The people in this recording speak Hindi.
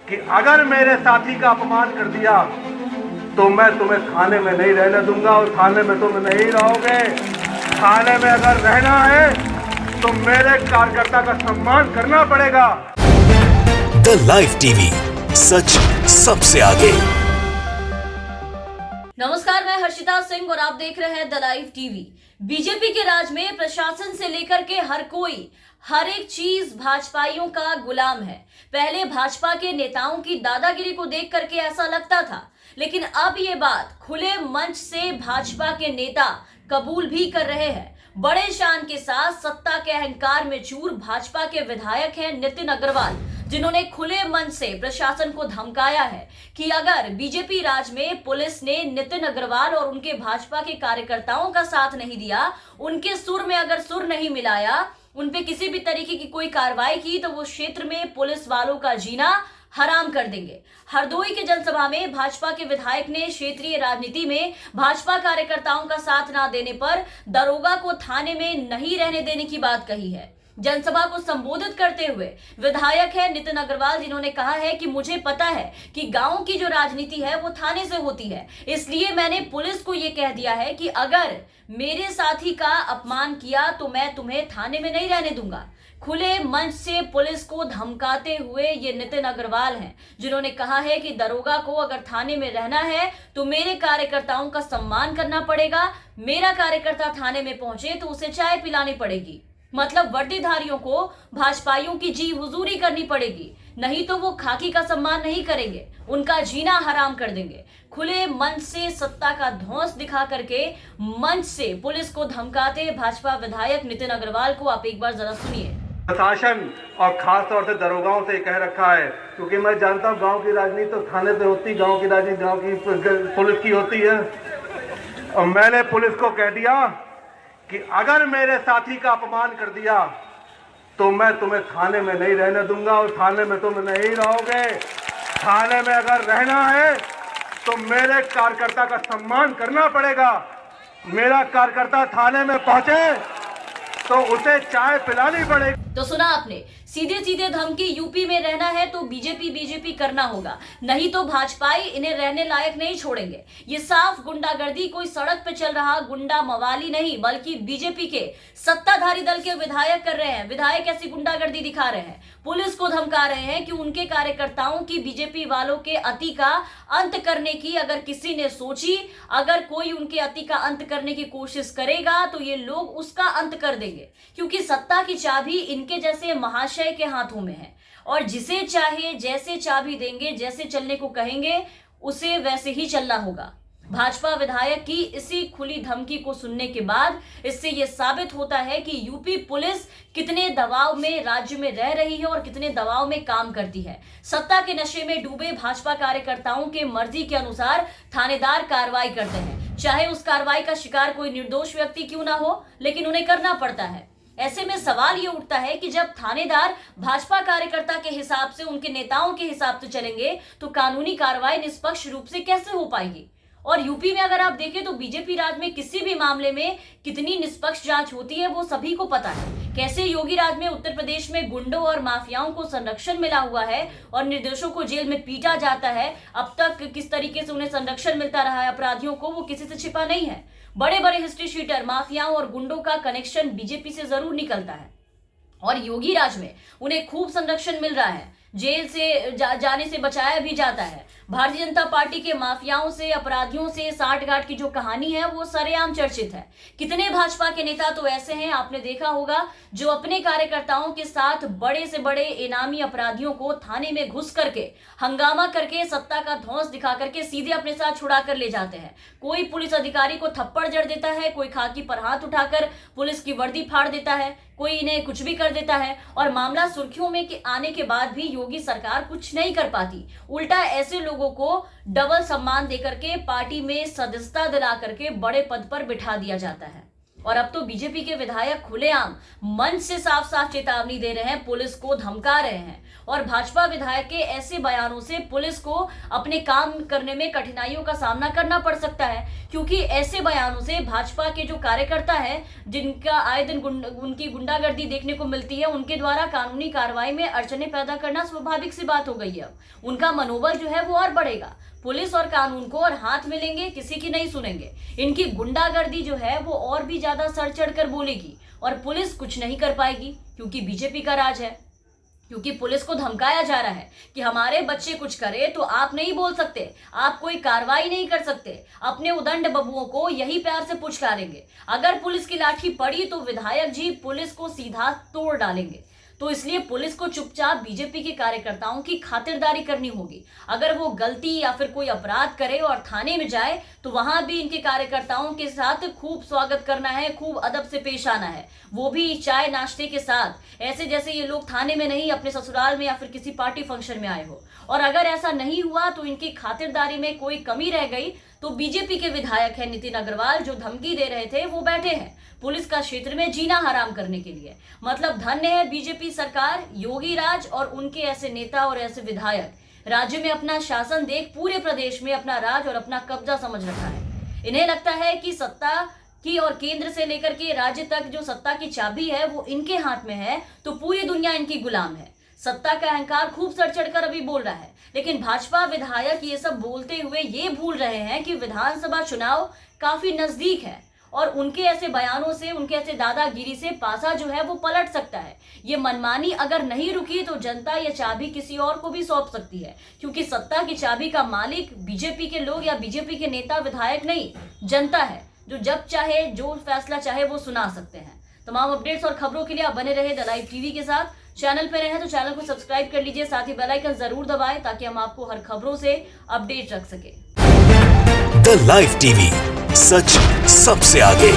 कि अगर मेरे साथी का अपमान कर दिया तो मैं तुम्हें थाने में नहीं रहने दूंगा और थाने में तुम नहीं रहोगे। थाने में अगर रहना है तो मेरे कार्यकर्ता का सम्मान करना पड़ेगा। द लाइव टीवी, सच सबसे आगे। नमस्कार, मैं हर्षिता सिंह और आप देख रहे हैं द लाइव टीवी। बीजेपी के राज में प्रशासन से लेकर के हर कोई, हर एक चीज भाजपाइयों का गुलाम है। पहले भाजपा के नेताओं की दादागिरी को देख करके ऐसा लगता था, लेकिन अब ये बात खुले मंच से भाजपा के नेता कबूल भी कर रहे हैं। बड़े शान के साथ सत्ता के अहंकार में चूर भाजपा के विधायक हैं नितिन अग्रवाल, जिन्होंने खुले मन से प्रशासन को धमकाया है कि अगर बीजेपी राज में पुलिस ने नितिन अग्रवाल और उनके भाजपा के कार्यकर्ताओं का साथ नहीं दिया, उनके सुर में अगर सुर नहीं मिलाया, उन पे किसी भी तरीके की कोई कार्रवाई की, तो वो क्षेत्र में पुलिस वालों का जीना हराम कर देंगे। हरदोई के जनसभा में भाजपा के विधायक ने क्षेत्रीय राजनीति में भाजपा कार्यकर्ताओं का साथ ना देने पर दरोगा को थाने में नहीं रहने देने की बात कही है। जनसभा को संबोधित करते हुए विधायक है नितिन अग्रवाल, जिन्होंने कहा है कि मुझे पता है कि गांव की जो राजनीति है वो थाने से होती है, इसलिए मैंने पुलिस को ये कह दिया है कि अगर मेरे साथी का अपमान किया तो मैं तुम्हें थाने में नहीं रहने दूंगा। खुले मंच से पुलिस को धमकाते हुए ये नितिन अग्रवाल हैं, जिन्होंने कहा है कि दरोगा को अगर थाने में रहना है तो मेरे कार्यकर्ताओं का सम्मान करना पड़ेगा। मेरा कार्यकर्ता थाने में पहुंचे तो उसे चाय पिलानी पड़ेगी, मतलब वर्दीधारियों को भाजपाइयों की जी हुजूरी करनी पड़ेगी, नहीं तो वो खाकी का सम्मान नहीं करेंगे, उनका जीना हराम कर देंगे। खुले मंच से सत्ता का धौंस दिखा करके मंच से पुलिस को धमकाते भाजपा विधायक नितिन अग्रवाल को आप एक बार जरा सुनिए। प्रशासन और खास तौर से दरोगाओं से कह रखा है, क्योंकि मैं जानता हूँ गांव की राजनीति तो थाने से होती, गांव की राजनीति गांव की पुलिस की होती है। और मैंने पुलिस को कह दिया कि अगर मेरे साथी का अपमान कर दिया तो मैं तुम्हें थाने में नहीं रहने दूंगा और थाने में तुम नहीं रहोगे। थाने में अगर रहना है तो मेरे कार्यकर्ता का सम्मान करना पड़ेगा। मेरा कार्यकर्ता थाने में पहुंचे तो उसे चाय पिलानी पड़ेगी। तो सुना आपने, सीधे सीधे धमकी, यूपी में रहना है तो बीजेपी करना होगा, नहीं तो भाजपाई इन्हें रहने लायक नहीं छोड़ेंगे। ये साफ गुंडागर्दी, कोई सड़क पे चल रहा गुंडा मवाली नहीं, बल्कि बीजेपी के सत्ताधारी दल के विधायक कर रहे हैं। विधायक ऐसी गुंडागर्दी दिखा रहे हैं, पुलिस को धमका रहे हैं कि उनके कार्यकर्ताओं की, बीजेपी वालों के अति का अंत करने की अगर किसी ने सोची, अगर कोई उनके अति का अंत करने की कोशिश करेगा तो ये लोग उसका अंत कर देंगे, क्योंकि सत्ता की चाबी इनके जैसे महाशय के हाथों में है और जिसे चाहे जैसे चाबी देंगे, जैसे चलने को कहेंगे उसे वैसे ही चलना होगा। भाजपा विधायक की इसी खुली धमकी को सुनने के बाद इससे यह साबित होता है कि यूपी पुलिस कितने दबाव में राज्य में रह रही है और कितने दबाव में काम करती है। सत्ता के नशे में डूबे भाजपा कार्यकर्ताओं के मर्जी के अनुसार थानेदार कार्रवाई करते हैं, चाहे उस कार्रवाई का शिकार कोई निर्दोष व्यक्ति क्यों ना हो, लेकिन उन्हें करना पड़ता है। ऐसे में सवाल ये उठता है कि जब थानेदार भाजपा कार्यकर्ता के हिसाब से, उनके नेताओं के हिसाब से चलेंगे तो कानूनी कार्रवाई निष्पक्ष रूप से कैसे हो पाएगी। और यूपी में अगर आप देखें तो बीजेपी राज में किसी भी मामले में कितनी निष्पक्ष जांच होती है वो सभी को पता है। कैसे योगी राज में उत्तर प्रदेश में गुंडों और माफियाओं को संरक्षण मिला हुआ है और निर्दोषों को जेल में पीटा जाता है, अब तक किस तरीके से उन्हें संरक्षण मिलता रहा है अपराधियों को, वो किसी से छिपा नहीं है। बड़े बड़े हिस्ट्री शीटर, माफियाओं और गुंडों का कनेक्शन बीजेपी से जरूर निकलता है और योगी राज में उन्हें खूब संरक्षण मिल रहा है, जेल से जाने से बचाया भी जाता है। भारतीय जनता पार्टी के माफियाओं से, अपराधियों से साठगांठ की जो कहानी है वो सरेआम चर्चित है। कितने भाजपा के नेता तो ऐसे हैं, आपने देखा होगा, जो अपने कार्यकर्ताओं के साथ बड़े से बड़े इनामी अपराधियों को थाने में घुस करके, हंगामा करके, सत्ता का धौंस दिखा करके सीधे अपने साथ छुड़ा कर ले जाते हैं। कोई पुलिस अधिकारी को थप्पड़ जड़ देता है, कोई खाकी पर हाथ उठाकर पुलिस की वर्दी फाड़ देता है, कोई इन्हें कुछ भी कर देता है और मामला सुर्खियों में आने के बाद भी योगी सरकार कुछ नहीं कर पाती। उल्टा ऐसे लोगों को डबल सम्मान देकर के पार्टी में सदस्यता दिला करके बड़े पद पर बिठा दिया जाता है। और अब तो बीजेपी के विधायक खुलेआम मंच से साफ साफ चेतावनी दे रहे हैं, पुलिस को धमका रहे हैं। और भाजपा विधायक के ऐसे बयानों से पुलिस को अपने काम करने में कठिनाइयों का सामना करना पड़ सकता है, क्योंकि ऐसे बयानों से भाजपा के जो कार्यकर्ता हैं, जिनका आए दिन उनकी गुंडागर्दी देखने को मिलती है, उनके द्वारा कानूनी कार्रवाई में अड़चने पैदा करना स्वाभाविक सी बात हो गई है। उनका मनोबल जो है वो और बढ़ेगा। पुलिस और कानून को और हाथ मिलेंगे, किसी की नहीं सुनेंगे। इनकी गुंडागर्दी जो है वो और भी ज्यादा सर चढ़कर बोलेगी और पुलिस कुछ नहीं कर पाएगी, क्योंकि बीजेपी का राज है। क्योंकि पुलिस को धमकाया जा रहा है कि हमारे बच्चे कुछ करे तो आप नहीं बोल सकते, आप कोई कार्रवाई नहीं कर सकते। अपने उदंड बबुओं को यही प्यार से पुचकारेंगे। अगर पुलिस की लाठी पड़ी तो विधायक जी पुलिस को सीधा तोड़ डालेंगे। तो इसलिए पुलिस को चुपचाप बीजेपी के कार्यकर्ताओं की खातिरदारी करनी होगी। अगर वो गलती या फिर कोई अपराध करे और थाने में जाए तो वहां भी इनके कार्यकर्ताओं के साथ खूब स्वागत करना है, खूब अदब से पेश आना है, वो भी चाय नाश्ते के साथ, ऐसे जैसे ये लोग थाने में नहीं अपने ससुराल में या फिर किसी पार्टी फंक्शन में आए हो। और अगर ऐसा नहीं हुआ तो इनकी खातिरदारी में कोई कमी रह गई तो बीजेपी के विधायक है नितिन अग्रवाल, जो धमकी दे रहे थे, वो बैठे हैं पुलिस का क्षेत्र में जीना हराम करने के लिए। मतलब धन्य है बीजेपी सरकार, योगी राज और उनके ऐसे नेता और ऐसे विधायक। राज्य में अपना शासन देख पूरे प्रदेश में अपना राज और अपना कब्जा समझ रखा है। इन्हें लगता है कि सत्ता की और केंद्र से लेकर के राज्य तक जो सत्ता की चाबी है वो इनके हाथ में है, तो पूरी दुनिया इनकी गुलाम है। सत्ता का अहंकार खूब सर चढ़कर अभी बोल रहा है, लेकिन भाजपा विधायक ये सब बोलते हुए ये भूल रहे हैं कि विधानसभा चुनाव काफी नजदीक है और उनके ऐसे बयानों से, उनके ऐसे दादागिरी से पासा जो है वो पलट सकता है। ये मनमानी अगर नहीं रुकी तो जनता ये चाबी किसी और को भी सौंप सकती है, क्योंकि सत्ता की चाबी का मालिक बीजेपी के लोग या बीजेपी के नेता विधायक नहीं, जनता है, जो जब चाहे जो फैसला चाहे वो सुना सकते हैं। तमाम अपडेट्स और खबरों के लिए आप बने रहे द लाइव टीवी के साथ। चैनल पर रहे तो चैनल को सब्सक्राइब कर लीजिए, साथ ही बेल आइकन जरूर दबाएं ताकि हम आपको हर खबरों से अपडेट रख सके। द लाइव टीवी, सच सबसे आगे।